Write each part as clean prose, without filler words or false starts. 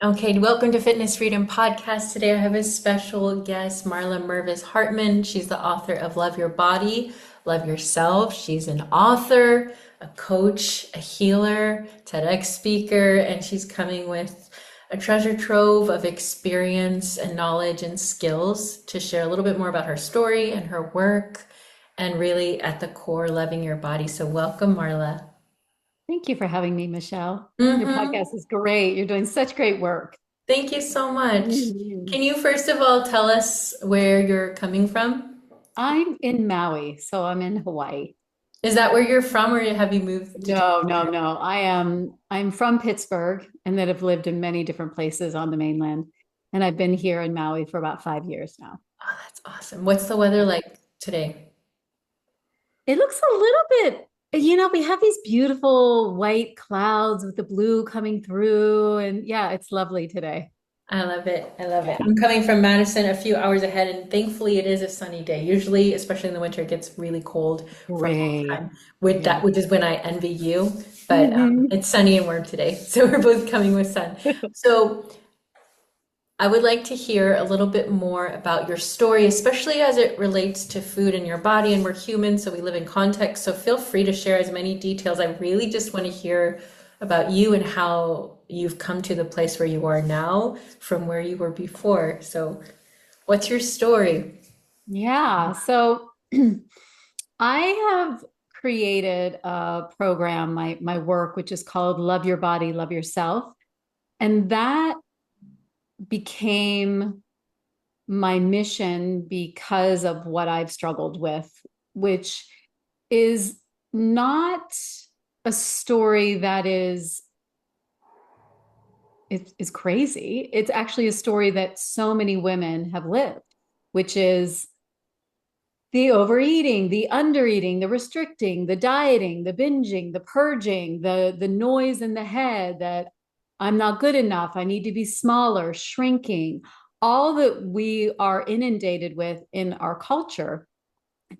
Okay, welcome to Fitness Freedom Podcast. Today I have a special guest, Marla Mervis-Hartmann. She's the author of Love Your Body, Love Yourself. She's an author, a coach, a healer, TEDx speaker, and she's coming with a treasure trove of experience and knowledge and skills to share a little bit more about her story and her work, and really at the core, loving your body. So welcome, Marla. Thank you for having me, Michelle. Your Mhm. podcast is great. You're doing such great work. Thank you so much. Mhm. Can you first of all tell us where you're coming from? I'm in Maui, so I'm in Hawaii. Is that where you're from, or have you moved to No, no, California? no. I'm from Pittsburgh and that have lived in many different places on the mainland. And I've been here in Maui for about 5 years now. Oh, that's awesome. What's the weather like today? It looks a little bit, we have these beautiful white clouds with the blue coming through. And yeah, it's lovely today. I love it. I love it. Yeah. I'm coming from Madison a few hours ahead, and thankfully it is a sunny day. Usually, especially in the winter, it gets really cold for a long Great. time, with Yeah. that, which is when I envy you. But Mhm. it's sunny and warm today, so we're both coming with sun. So I would like to hear a little bit more about your story, especially as it relates to food in your body. And we're human, so we live in context. So feel free to share as many details. I really just want to hear about you and how you've come to the place where you are now from where you were before. So, what's your story? Yeah. So I have created a program, my work, which is called Love Your Body, Love Yourself. And that became my mission because of what I've struggled with, which is not a story that is crazy. It's actually a story that so many women have lived, which is the overeating, the undereating, the restricting, the dieting, the binging, the purging, the noise in the head that I'm not good enough, I need to be smaller, shrinking, all that we are inundated with in our culture,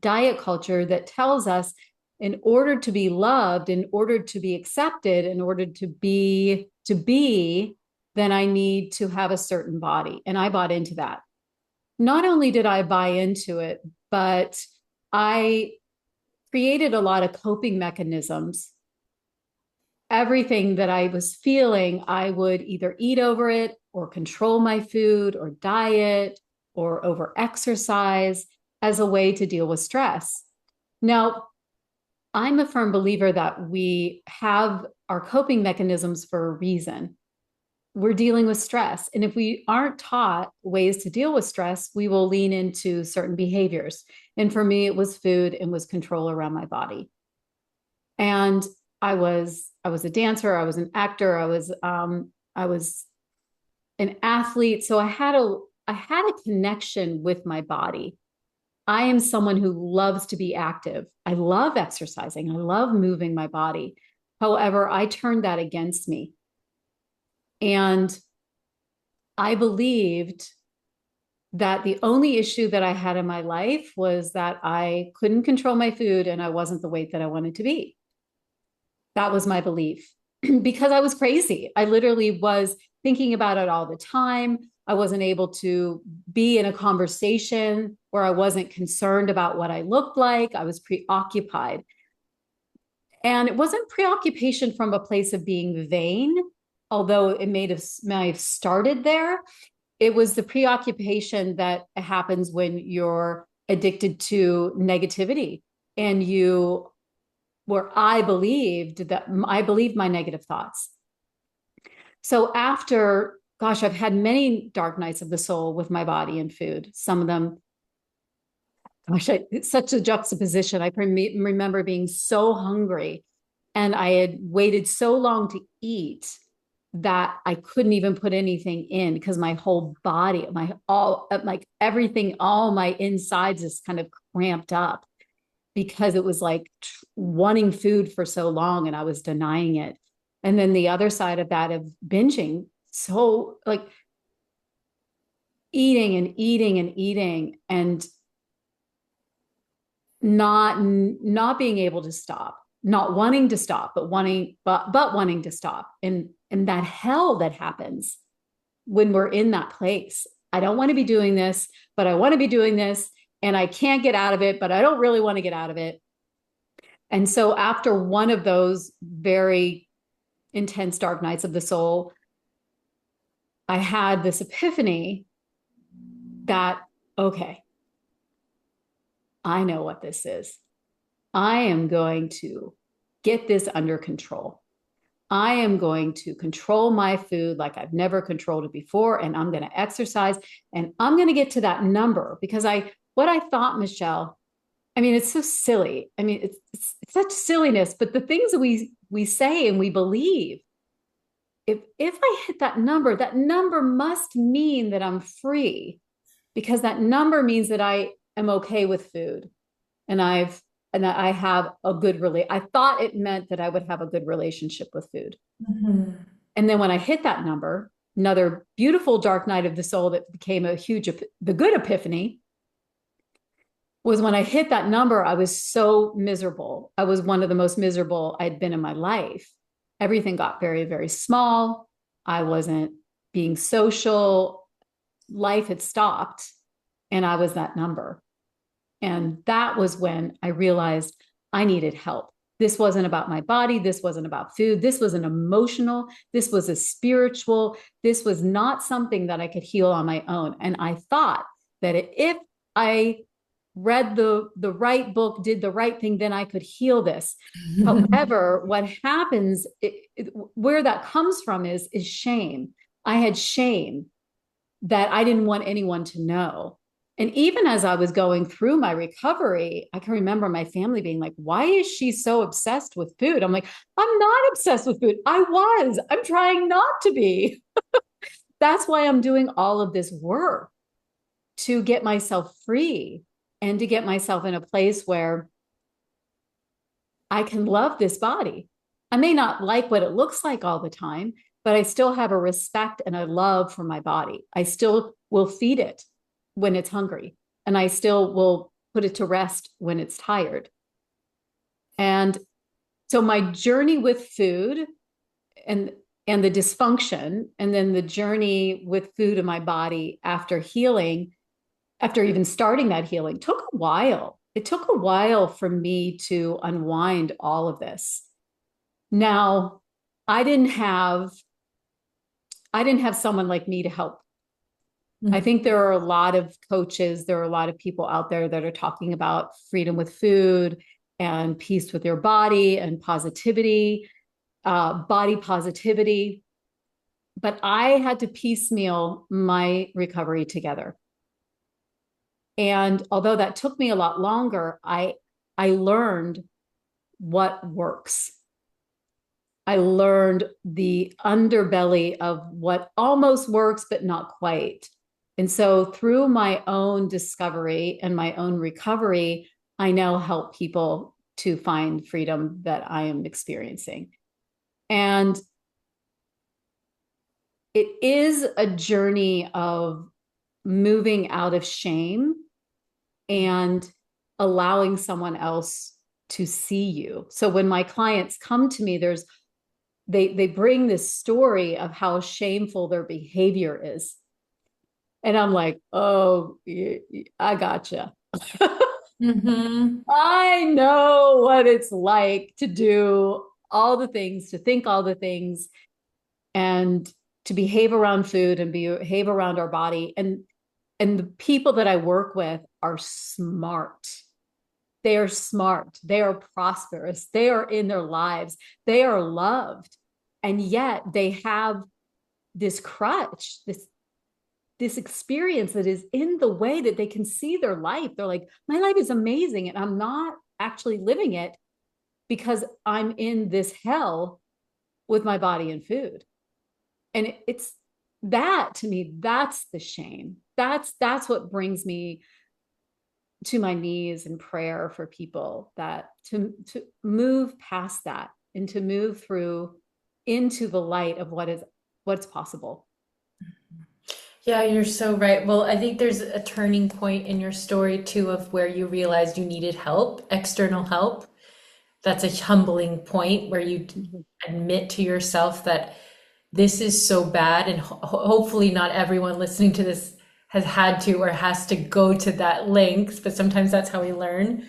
diet culture that tells us in order to be loved, in order to be accepted, in order to be, then I need to have a certain body. And I bought into that. Not only did I buy into it, but I created a lot of coping mechanisms. Everything that I was feeling, I would either eat over it or control my food or diet or over exercise as a way to deal with stress. Now, I'm a firm believer that we have our coping mechanisms for a reason. We're dealing with stress. And if we aren't taught ways to deal with stress, we will lean into certain behaviors. And for me, it was food and was control around my body. And I was a dancer, I was an actor, I was an athlete. So I had a connection with my body. I am someone who loves to be active. I love exercising. I love moving my body. However, I turned that against me. And I believed that the only issue that I had in my life was that I couldn't control my food and I wasn't the weight that I wanted to be. That was my belief because I was crazy. I literally was thinking about it all the time. I wasn't able to be in a conversation where I wasn't concerned about what I looked like. I was preoccupied. And it wasn't preoccupation from a place of being vain, although it may have started there. It was the preoccupation that happens when you're addicted to negativity and you where I believed my negative thoughts. So after, gosh, I've had many dark nights of the soul with my body and food. Some of them, gosh, it's such a juxtaposition. I remember being so hungry and I had waited so long to eat that I couldn't even put anything in because my whole body, my all like everything, all my insides just kind of cramped up because it was like wanting food for so long and I was denying it. And then the other side of that of binging, so like eating and eating and eating and not being able to stop, not wanting to stop, but wanting to stop. And that hell that happens. when we're in that place. I don't want to be doing this, but I want to be doing this, and I can't get out of it, but I don't really want to get out of it. And so after one of those very intense dark nights of the soul, I had this epiphany that, okay, I know what this is. I am going to get this under control. I am going to control my food like I've never controlled it before. And I'm going to exercise, and I'm going to get to that number, because what I thought, Michelle, I mean, it's so silly. I mean, it's such silliness, but the things that we say and we believe, if I hit that number must mean that I'm free, because that number means that I am okay with food, and that I have a good I thought it meant that I would have a good relationship with food. Mm-hmm. And then when I hit that number, another beautiful dark night of the soul that became the good epiphany, was when I hit that number. I was so miserable. I was one of the most miserable I'd been in my life. Everything got very, very small. I wasn't being social. Life had stopped, and I was that number. And that was when I realized I needed help. This wasn't about my body. This wasn't about food. This was an emotional. This was a spiritual. This was not something that I could heal on my own. And I thought that if I read the right book, did the right thing, then I could heal this. However, what happens, where that comes from is shame. I had shame that I didn't want anyone to know. And even as I was going through my recovery, I can remember my family being like, why is she so obsessed with food? I'm like, I'm not obsessed with food. I'm trying not to be. That's why I'm doing all of this work, to get myself free and to get myself in a place where I can love this body. I may not like what it looks like all the time, but I still have a respect and a love for my body. I still will feed it when it's hungry, and I still will put it to rest when it's tired. And so my journey with food and the dysfunction, and then the journey with food in my body after healing, after even starting that healing, took a while. It took a while for me to unwind all of this. Now, I didn't have someone like me to help. I think there are a lot of coaches, there are a lot of people out there that are talking about freedom with food and peace with your body and positivity, body positivity. But I had to piecemeal my recovery together. And although that took me a lot longer, I learned what works. I learned the underbelly of what almost works, but not quite. And so through my own discovery and my own recovery, I now help people to find freedom that I am experiencing. And it is a journey of moving out of shame and allowing someone else to see you. So when my clients come to me, they bring this story of how shameful their behavior is. And I'm like, oh, I gotcha. Mm-hmm. I know what it's like to do all the things, to think all the things, and to behave around food and behave around our body. And the people that I work with are smart. They are smart. They are prosperous. They are in their lives. They are loved. And yet they have this crutch, this experience that is in the way that they can see their life. They're like, my life is amazing, and I'm not actually living it because I'm in this hell with my body and food. And it's that, to me, that's the shame. That's what brings me to my knees in prayer for people, that to move past that and to move through into the light of what's possible. Yeah, you're so right. Well, I think there's a turning point in your story too, of where you realized you needed help, external help. That's a humbling point where you Mhm. admit to yourself that this is so bad, and hopefully not everyone listening to this has had to or has to go to that length, but sometimes that's how we learn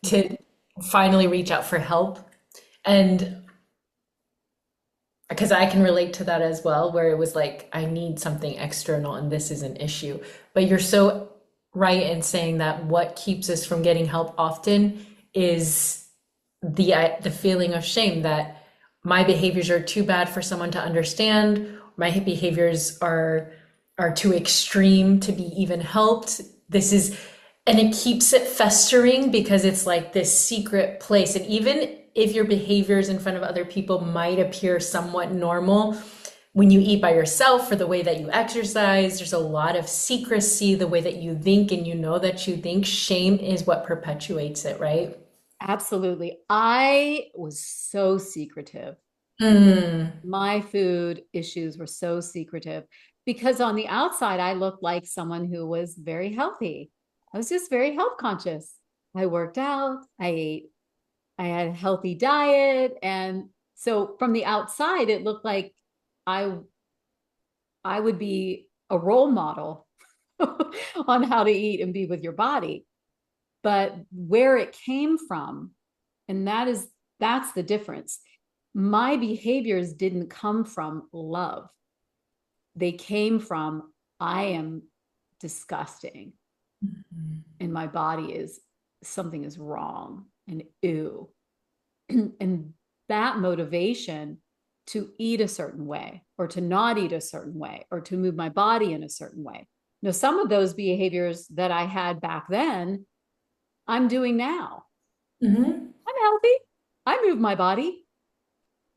to finally reach out for help. And because I can relate to that as well, where it was like, I need something external and this is an issue. But you're so right in saying that what keeps us from getting help often is the feeling of shame that my behaviors are too bad for someone to understand, my behaviors are too extreme to be even helped. This is, and it keeps it festering because it's like this secret place. And even if your behaviors in front of other people might appear somewhat normal, when you eat by yourself or the way that you exercise, there's a lot of secrecy, the way that you think and you know that you think. Shame is what perpetuates it, right? Absolutely. I was so secretive. Mm. My food issues were so secretive because on the outside, I looked like someone who was very healthy. I was just very health conscious. I worked out, I ate, I had a healthy diet. And so from the outside, it looked like I I would be a role model on how to eat and be with your body. But where it came from, and that's the difference. My behaviors didn't come from love. They came from I am disgusting and my body is something is wrong and ew. And that motivation to eat a certain way or to not eat a certain way or to move my body in a certain way. Now, some of those behaviors that I had back then, I'm doing now. Mhm. I'm healthy. I move my body,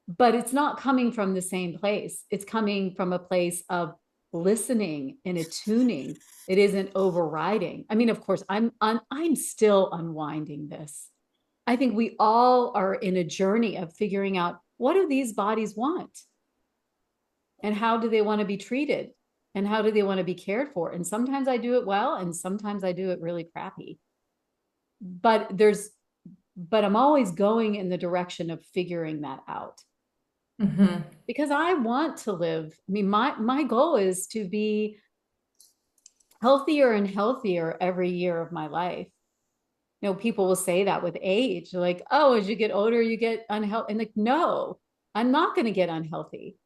but it's not coming from the same place. It's coming from a place of listening and attuning. It isn't overriding. I mean, of course, I'm still unwinding this. I think we all are in a journey of figuring out what do these bodies want and how do they want to be treated and how do they want to be cared for. And sometimes I do it well and sometimes I do it really crappy. But I'm always going in the direction of figuring that out Mhm. because I want to live. I mean, my goal is to be healthier and healthier every year of my life. You know, people will say that with age, like, oh, as you get older, you get unhealthy. And like, no, I'm not going to get unhealthy.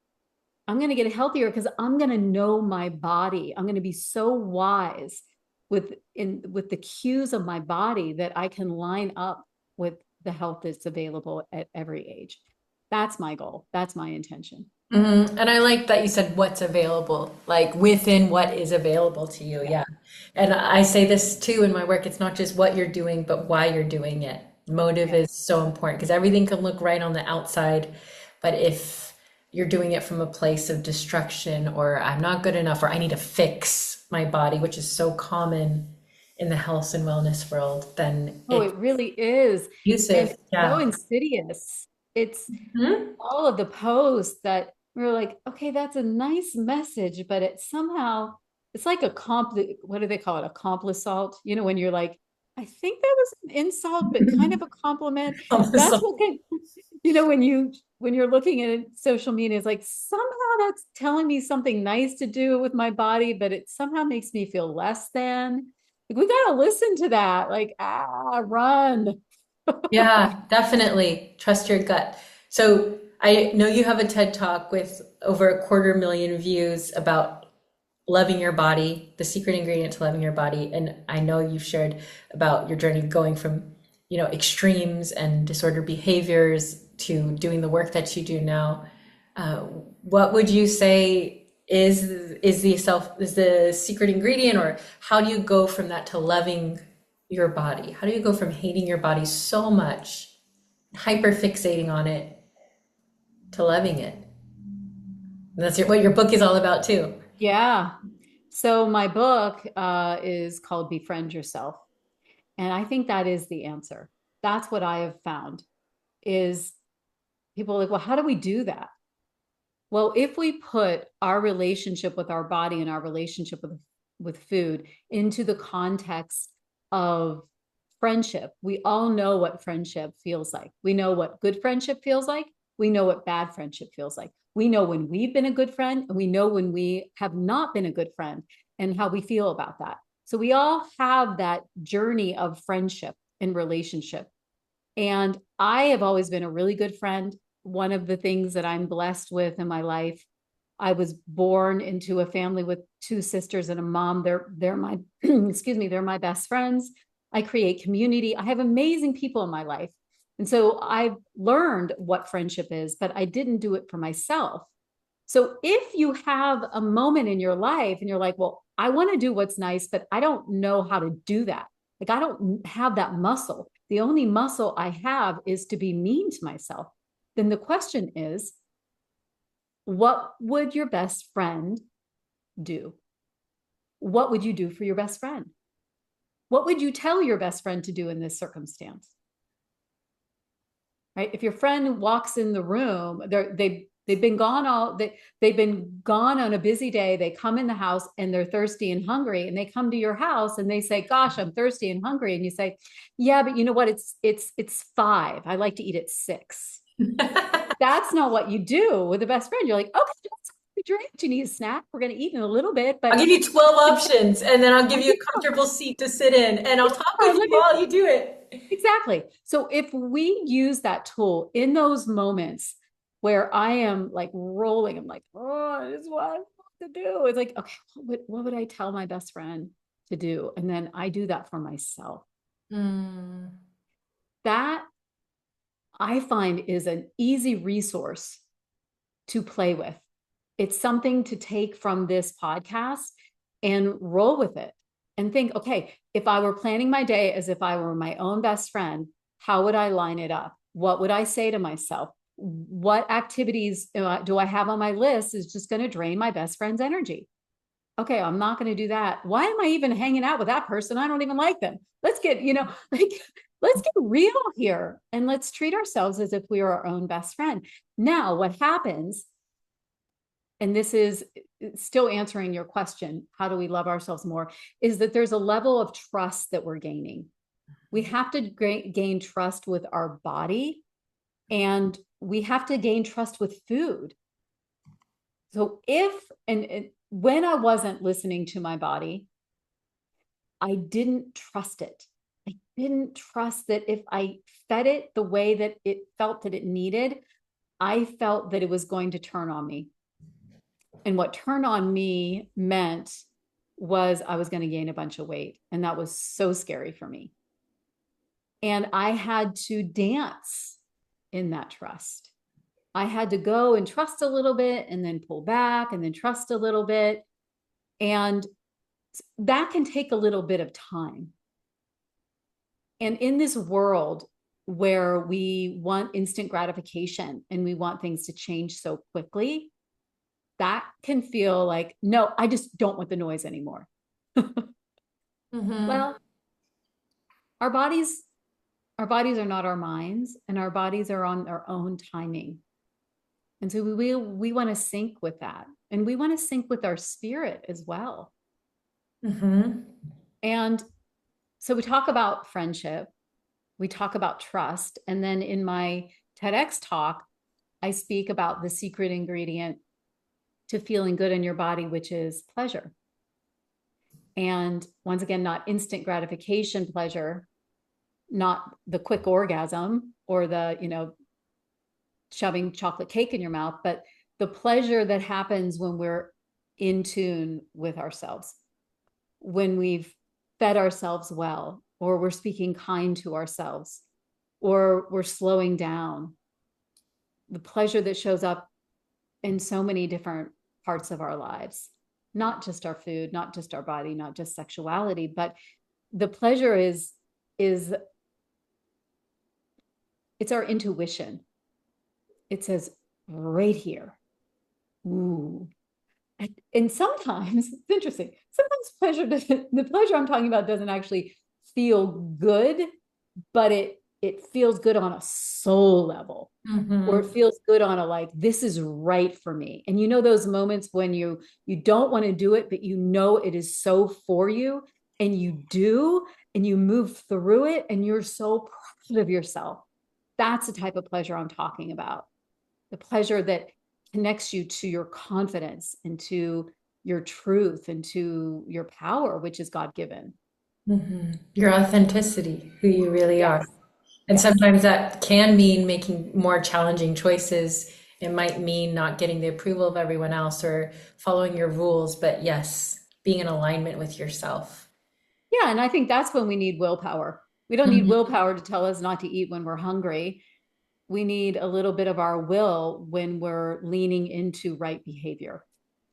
I'm going to get healthier because I'm going to know my body. I'm going to be so wise with the cues of my body that I can line up with the health that's available at every age. That's my goal. That's my intention. Mhm. And I like that you said what's available, like within what is available to you. Yeah. Yeah. And I say this too in my work. It's not just what you're doing, but why you're doing it. Motive Yeah. is so important because everything can look right on the outside, but if you're doing it from a place of destruction or I'm not good enough or I need to fix my body, which is so common in the health and wellness world, then Oh, it's it really is. And abusive. it's so Yeah. insidious. It's Mhm. all of the posts that we're like, okay, that's a nice message, but it somehow it's like a what do they call it? A complisalt. You know, when you're like, I think that was an insult, but kind of a compliment. That's what can, you know, when you're looking at social media, it's like somehow that's telling me something nice to do with my body, but it somehow makes me feel less than. Like, we gotta listen to that. Like, run. Yeah, definitely. Trust your gut. So I know you have a TED Talk with over 250,000 views about loving your body, the secret ingredient to loving your body. And I know you've shared about your journey going from, extremes and disordered behaviors to doing the work that you do now. Uh, what would you say is the secret ingredient, or how do you go from that to loving your body? How do you go from hating your body so much, hyper fixating on it, to loving it? And that's what your book is all about too. Yeah. So my book is called Befriend Yourself. And I think that is the answer. That's what I have found is people are like, well, how do we do that? Well, if we put our relationship with our body and our relationship with food into the context of friendship, we all know what friendship feels like. We know what good friendship feels like. We know what bad friendship feels like. We know when we've been a good friend, and we know when we have not been a good friend, and how we feel about that. So we all have that journey of friendship and relationship. And I have always been a really good friend. One of the things that I'm blessed with in my life, I was born into a family with two sisters and a mom. They're my excuse me, they're my best friends. I create community. I have amazing people in my life. And so I've learned what friendship is, but I didn't do it for myself. So if you have a moment in your life and you're like, well, I want to do what's nice, but I don't know how to do that. Like, I don't have that muscle. The only muscle I have is to be mean to myself. Then the question is, what would your best friend do? What would you do for your best friend? What would you tell your best friend to do in this circumstance? Right? If your friend walks in the room, they've been gone they've been gone on a busy day. They come in the house and they're thirsty and hungry, and they come to your house and they say, "Gosh, I'm thirsty and hungry." And you say, "Yeah, but you know what? It's 5. I like to eat at 6." That's not what you do with a best friend. You're like, "Okay, let's drink. Do you need a snack? We're going to eat in a little bit, I'll but give you 12 options and then I'll give you a comfortable seat to sit in and I'll talk with you while you do it. exactly." So if we use that tool in those moments where I am like rolling, I'm like, "Oh, I just want to do." It's like, okay, what would I tell my best friend to do? And then I do that for myself. Mm. That I find is an easy resource to play with. It's something to take from this podcast and roll with it and think, okay, if I were planning my day as if I were my own best friend, how would I line it up? What would I say to myself? What activities do I have on my list is just going to drain my best friend's energy? Okay, I'm not going to do that. Why am I even hanging out with that person? I don't even like them. Let's get, like, let's get real here and let's treat ourselves as if we are our own best friend. Now, what happens, and this is still answering your question, how do we love ourselves more, is that there's a level of trust that we're gaining. We have to gain trust with our body, and we have to gain trust with food. So when I wasn't listening to my body, I didn't trust it. I didn't trust that if I fed it the way that it felt that it needed, I felt that it was going to turn on me. And what turn on me meant was I was going to gain a bunch of weight. And that was so scary for me. And I had to dance in that trust. I had to go and trust a little bit and then pull back and then trust a little bit. And that can take a little bit of time. And in this world where we want instant gratification and we want things to change so quickly, that can feel like, no, I just don't want the noise anymore. Mm-hmm. Well, our bodies are not our minds, and our bodies are on their own timing. And so we want to sync with that. And we want to sync with our spirit as well. Mm-hmm. And so we talk about friendship, we talk about trust. And then in my TEDx talk, I speak about the secret ingredient to feeling good in your body, which is pleasure. And once again, not instant gratification pleasure, not the quick orgasm or the, shoving chocolate cake in your mouth, but the pleasure that happens when we're in tune with ourselves, when we've fed ourselves well, or we're speaking kind to ourselves, or we're slowing down. The pleasure that shows up in so many different parts of our lives, not just our food, not just our body, not just sexuality, but the pleasure is it's our intuition. It says right here. Ooh. And sometimes it's interesting. Sometimes the pleasure I'm talking about doesn't actually feel good, but it feels good on a soul level. Mm-hmm. Or it feels good on a like, this is right for me. And those moments when you don't want to do it, but it is so for you, and you do, and you move through it, and you're so proud of yourself. That's the type of pleasure I'm talking about. The pleasure that connects you to your confidence and to your truth and to your power, which is God given. Your authenticity, who you really are. Yes. And Yes. sometimes that can mean making more challenging choices. It might mean not getting the approval of everyone else or following your rules, but yes, being in alignment with yourself. Yeah. And I think that's when we need willpower. We don't need Mhm. willpower to tell us not to eat when we're hungry. We need a little bit of our will when we're leaning into right behavior.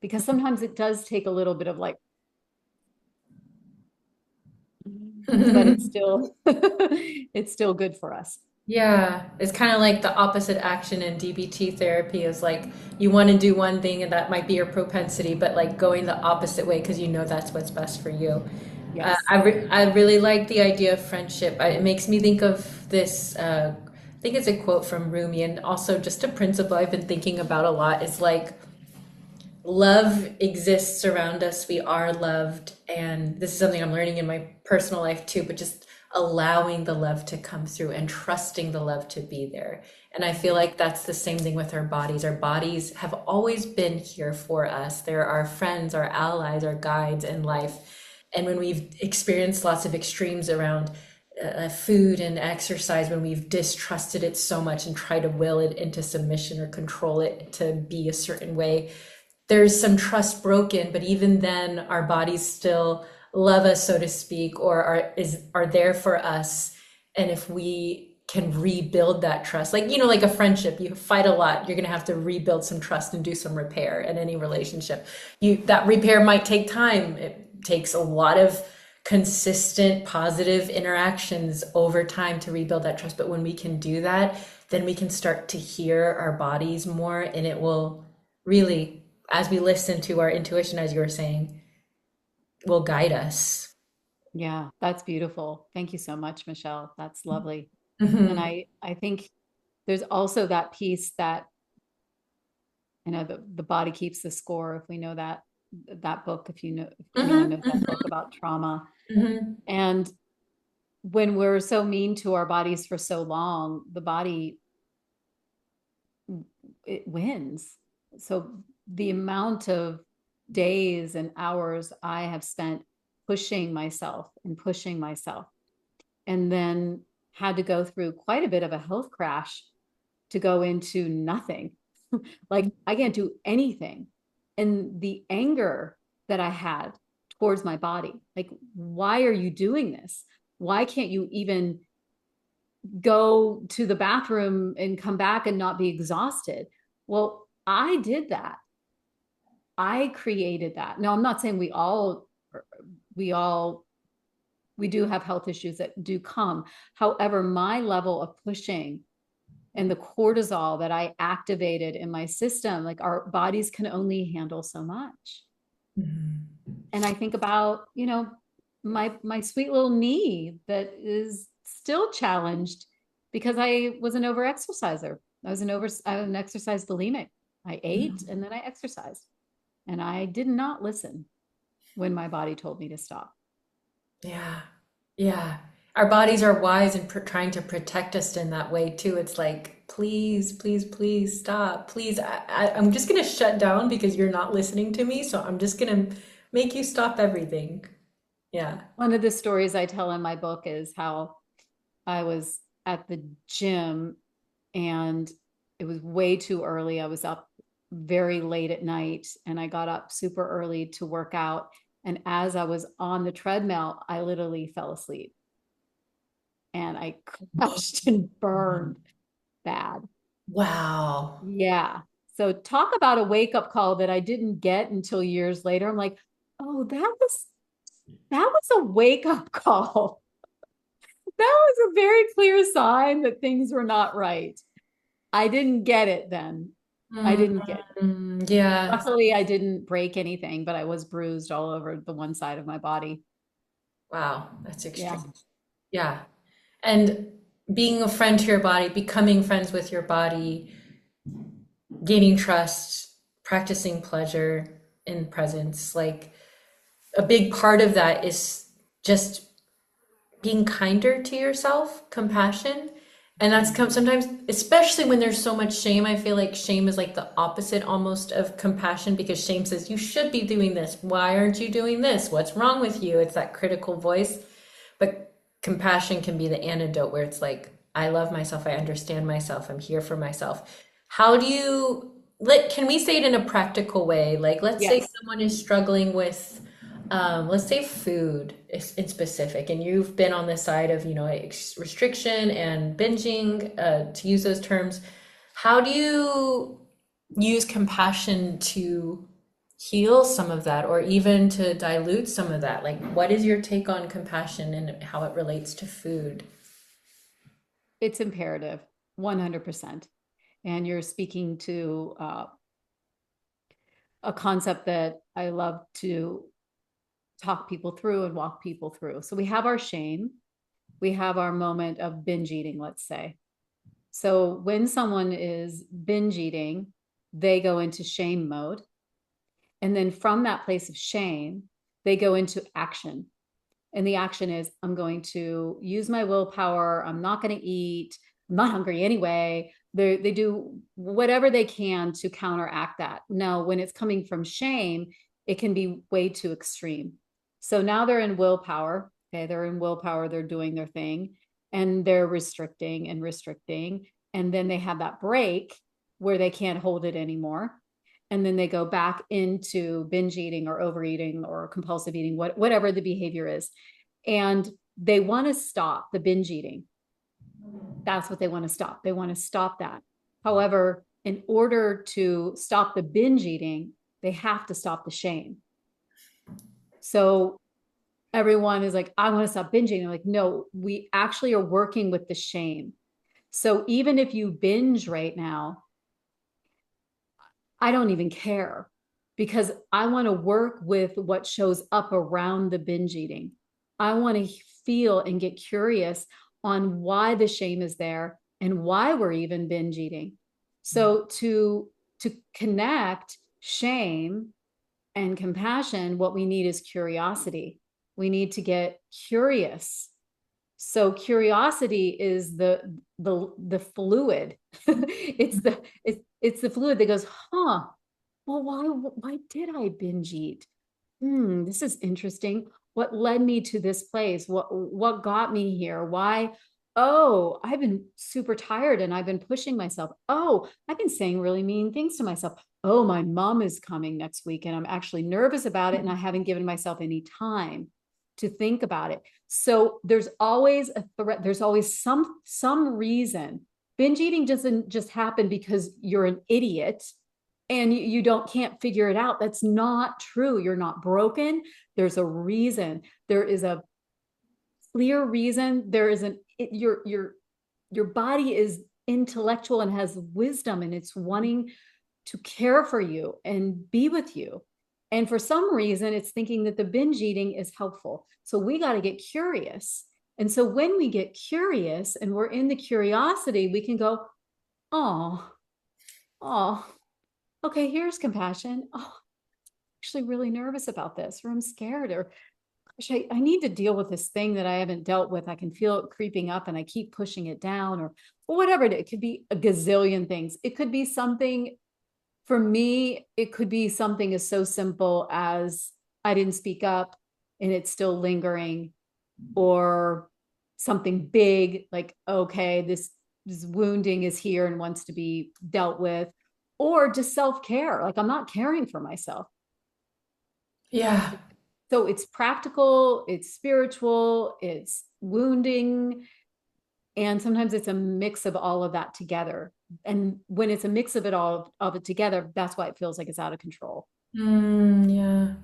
Because sometimes it does take a little bit of like, but it's still it's still good for us. Yeah, it's kind of like the opposite action in DBT therapy is like you want to do one thing and that might be your propensity, but like going the opposite way because you know that's what's best for you. Yes. I really like the idea of friendship. It makes me think of this, I think it's a quote from Rumi, and also just a principle I've been thinking about a lot is like love exists around us. We are loved. And this is something I'm learning in my personal life too, but just allowing the love to come through and trusting the love to be there. And I feel like that's the same thing with our bodies. Our bodies have always been here for us. They're our friends, our allies, our guides in life. And when we've experienced lots of extremes around food and exercise, when we've distrusted it so much and tried to will it into submission or control it to be a certain way, there's some trust broken, but even then our bodies still love us, so to speak, or are there for us. And if we can rebuild that trust, like like a friendship, you fight a lot, you're going to have to rebuild some trust and do some repair in any relationship. That repair might take time. It takes a lot of consistent positive interactions over time to rebuild that trust, but when we can do that, then we can start to hear our bodies more, and it will really, as we listen to our intuition, as you were saying, will guide us. Yeah, that's beautiful. Thank you so much, Michelle. That's lovely. And Hmm. I think there's also that piece that the body keeps the score. If we know that book, if anyone Hmm. knows that book about trauma. Hmm. And when we're so mean to our bodies for so long, the body it wins. So the amount of days and hours I have spent pushing myself, and then had to go through quite a bit of a health crash to go into nothing. Like I can't do anything. And the anger that I had towards my body, like, why are you doing this? Why can't you even go to the bathroom and come back and not be exhausted? Well, I did that. I created that. Now, I'm not saying we all, we do have health issues that do come. However, my level of pushing and the cortisol that I activated in my system, like our bodies can only handle so much. Hmm. And I think about, my sweet little knee that is still challenged because I was an over exerciser. I was an exercise bulimic. I ate and then I exercised. And I did not listen when my body told me to stop. Yeah. Yeah. Our bodies are wise and trying to protect us in that way too. It's like, please, please, please stop. Please, I'm just going to shut down because you're not listening to me. So I'm just going to make you stop everything. Yeah. One of the stories I tell in my book is how I was at the gym and it was way too early. I was up very late at night and I got up super early to work out. And as I was on the treadmill, I literally fell asleep and I crashed and burned bad. Wow. Yeah. So talk about a wake up call that I didn't get until years later. I'm like, oh, that was a wake up call. That was a very clear sign that things were not right. I didn't get it then. I didn't get it. Yeah. Luckily, I didn't break anything, but I was bruised all over the one side of my body. Wow. That's Yeah. extreme. Yeah. And being a friend to your body, becoming friends with your body, gaining trust, practicing pleasure in presence, like a big part of that is just being kinder to yourself, compassion, And that's come sometimes, especially when there's so much shame. I feel like shame is like the opposite almost of compassion because shame says, you should be doing this. Why aren't you doing this? What's wrong with you? It's that critical voice. But compassion can be the antidote where it's like, I love myself. I understand myself. I'm here for myself. How do you, can we say it in a practical way? Like, let's say Yes. someone is struggling with let's say food in specific, and you've been on the side of, restriction and binging, to use those terms. How do you use compassion to heal some of that, or even to dilute some of that? Like, what is your take on compassion and how it relates to food? It's imperative, 100%. And you're speaking to a concept that I love to talk people through and walk people through. So we have our shame, we have our moment of binge eating, let's say. So when someone is binge eating, they go into shame mode. And then from that place of shame, they go into action. And the action is, I'm going to use my willpower. I'm not going to eat. I'm not hungry anyway. They do whatever they can to counteract that. Now, when it's coming from shame, it can be way too extreme. So now they're in willpower. Okay, they're in willpower. They're doing their thing and they're restricting and restricting. And then they have that break where they can't hold it anymore. And then they go back into binge eating or overeating or compulsive eating, whatever the behavior is. And they want to stop the binge eating. That's what they want to stop. They want to stop that. However, in order to stop the binge eating, they have to stop the shame. So everyone is like, I want to stop binging. I'm like, no, we actually are working with the shame. So even if you binge right now, I don't even care because I want to work with what shows up around the binge eating. I want to feel and get curious on why the shame is there and why we're even binge eating. So to connect shame and compassion, what we need is curiosity. We need to get curious. So curiosity is the fluid. It's the fluid that goes, huh? Well, why did I binge eat? This is interesting. What led me to this place? What got me here? Why? Oh, I've been super tired and I've been pushing myself. Oh, I've been saying really mean things to myself. Oh, my mom is coming next week and I'm actually nervous about it and I haven't given myself any time to think about it. So there's always a threat. There's always some reason. Binge eating doesn't just happen because you're an idiot and you can't figure it out. That's not true. You're not broken. There's a reason. There is a clear reason. There is your body is intellectual and has wisdom and it's wanting to care for you and be with you. And for some reason, it's thinking that the binge eating is helpful. So we got to get curious. And so when we get curious and we're in the curiosity, we can go, oh, oh, okay, here's compassion. Oh, actually really nervous about this, or I'm scared, or gosh, I need to deal with this thing that I haven't dealt with. I can feel it creeping up and I keep pushing it down, or whatever it is. It could be a gazillion things. It could be something, for me, it could be something as so simple as I didn't speak up and it's still lingering, or something big like, okay, this wounding is here and wants to be dealt with, or just self-care. Like I'm not caring for myself. Yeah. So it's practical, it's spiritual, it's wounding, and sometimes it's a mix of all of that together. And when it's a mix of it all of it together, that's why it feels like it's out of control. Yeah.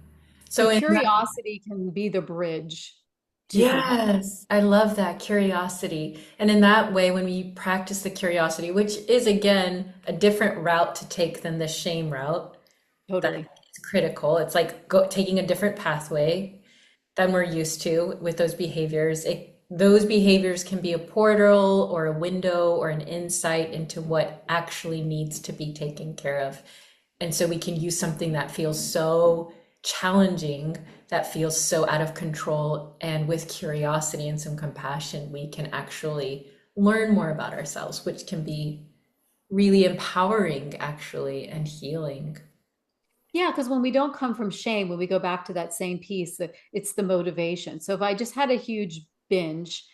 So So in that, curiosity can be the bridge to compassion. yes, I love that curiosity. And in that way, when we practice the curiosity, which is again a different route to take than the shame route, that Totally. is critical. It's like taking a different pathway than we're used to with those behaviors. Those behaviors can be a portal or a window or an insight into what actually needs to be taken care of. And so we can use something that feels so challenging, that feels so out of control. And with curiosity and some compassion, we can actually learn more about ourselves, which can be really empowering actually and healing. Yeah, because when we don't come from shame, when we go back to that same piece, it's the motivation. So if I just had a huge binge,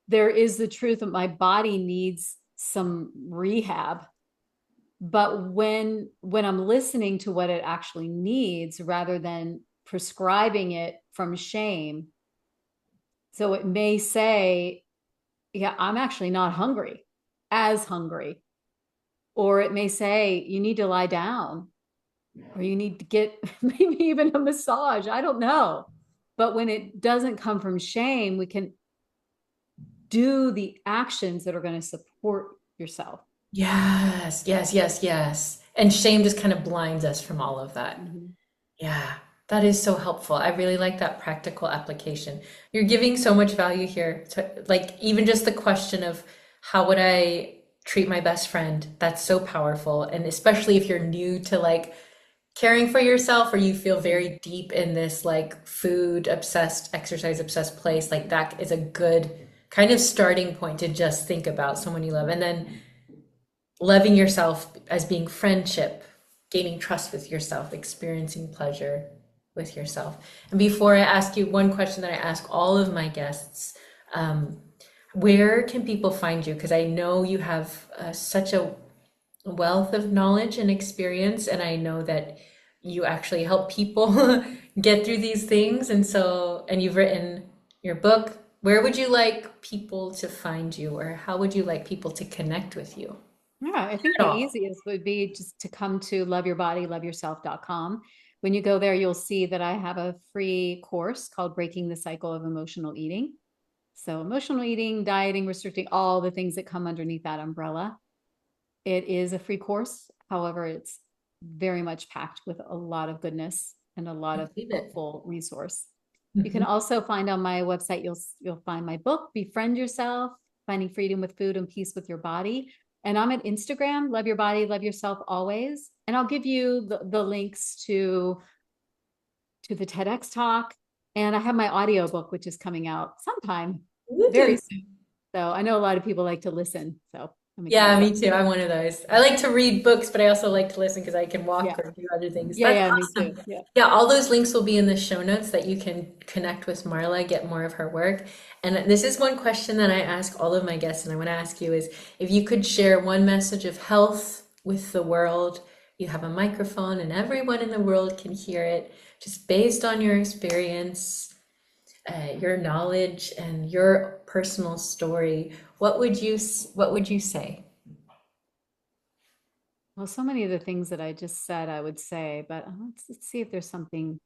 there is the truth that my body needs some rehab. But when I'm listening to what it actually needs rather than prescribing it from shame, so it may say, yeah, I'm actually not hungry, as hungry. Or it may say, you need to lie down, or you need to get maybe even a massage. I don't know. But when it doesn't come from shame, we can do the actions that are going to support yourself. Yes, yes, yes, yes. And shame just kind of blinds us from all of that. Mhm. Yeah, that is so helpful. I really like that practical application. You're giving so much value here. Like even just the question of how would I treat my best friend? That's so powerful. And especially if you're new to like caring for yourself or you feel very deep in this like food obsessed, exercise obsessed place, like that is a good kind of starting point to just think about someone you love. And then loving yourself as being friendship, gaining trust with yourself, experiencing pleasure with yourself. And before I ask you one question that I ask all of my guests, um, where can people find you? Because I know you have such a wealth of knowledge and experience, and I know that you actually help people get through these things. And so, and you've written your book. Where would you like people to find you, or how would you like people to connect with you? Yeah, I think At the all. easiest would be just to come to loveyourbodyloveyourself.com. When you go there, you'll see that I have a free course called Breaking the Cycle of Emotional Eating. So, emotional eating, dieting, restricting, all the things that come underneath that umbrella. It is a free course. However, it's very much packed with a lot of goodness and a lot I of believe it. helpful resource. You can Mhm. also find on my website, you'll find my book, Befriend Yourself, Finding Freedom with Food and Peace with Your Body. And I'm at Instagram, Love Your Body, Love Yourself Always. And I'll give you the links to the TEDx talk. And I have my audiobook, which is coming out sometime very Woo-hoo. soon. So I know a lot of people like to listen. So I'm Yeah, excited. me too. I'm one of those. I like to read books, but I also like to listen because I can Yeah. walk or do other things. Yeah. That's Yeah. Me awesome. too. Yeah. Yeah, all those links will be in the show notes that you can connect with Marla, get more of her work. And this is one question that I ask all of my guests, and I want to ask you is if you could share one message of health with the world, you have a microphone and everyone in the world can hear it, just based on your experience, your knowledge, and your personal story, what would you say? Well, so many of the things that I just said, I would say, but let's see if there's something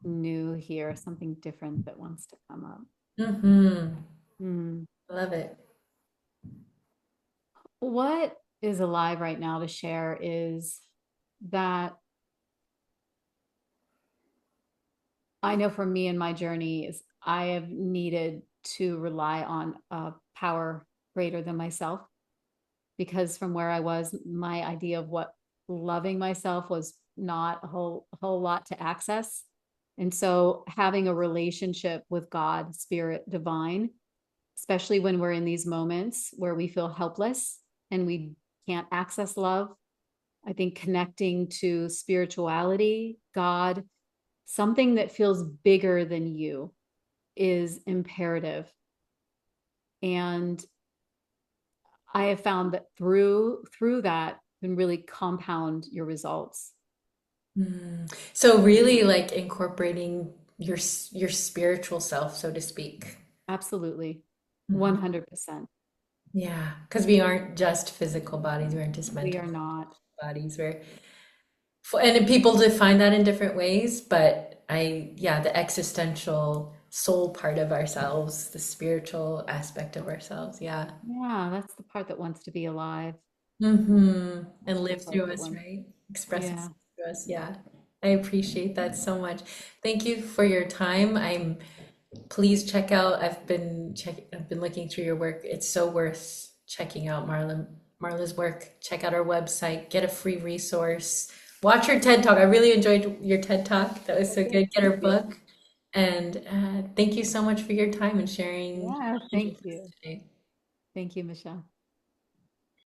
new here, something different that wants to come up. Mm-hmm. Hmm. Love it. What is alive right now to share is that I know for me and my journey is I have needed to rely on a power greater than myself because from where I was, my idea of what loving myself was not a whole lot to access. And so having a relationship with God, spirit, divine, especially when we're in these moments where we feel helpless and we can't access love, I think connecting to spirituality, God, something that feels bigger than you is imperative. And I have found that through that can really compound your results. Mm. So really like incorporating your spiritual self, so to speak. Absolutely. Mhm. 100%. Yeah, because we aren't just physical bodies, we aren't just We mental are not. bodies. And people define that in different ways, but yeah, the existential soul part of ourselves, the spiritual aspect of ourselves, yeah. Yeah, that's the part that wants to be alive. And That's the live part through that us, wants. right? Express Yeah. itself through us, yeah. I appreciate that so much. Thank you for your time. Please check out. I've been looking through your work. It's so worth checking out Marla's work. Check out our website, get a free resource. Watch her TED Talk. I really enjoyed your TED Talk. That was so Okay. good. Get her Thank you. book. And thank you so much for your time and sharing Yeah, knowledge thank with us you. today. Thank you, Michelle.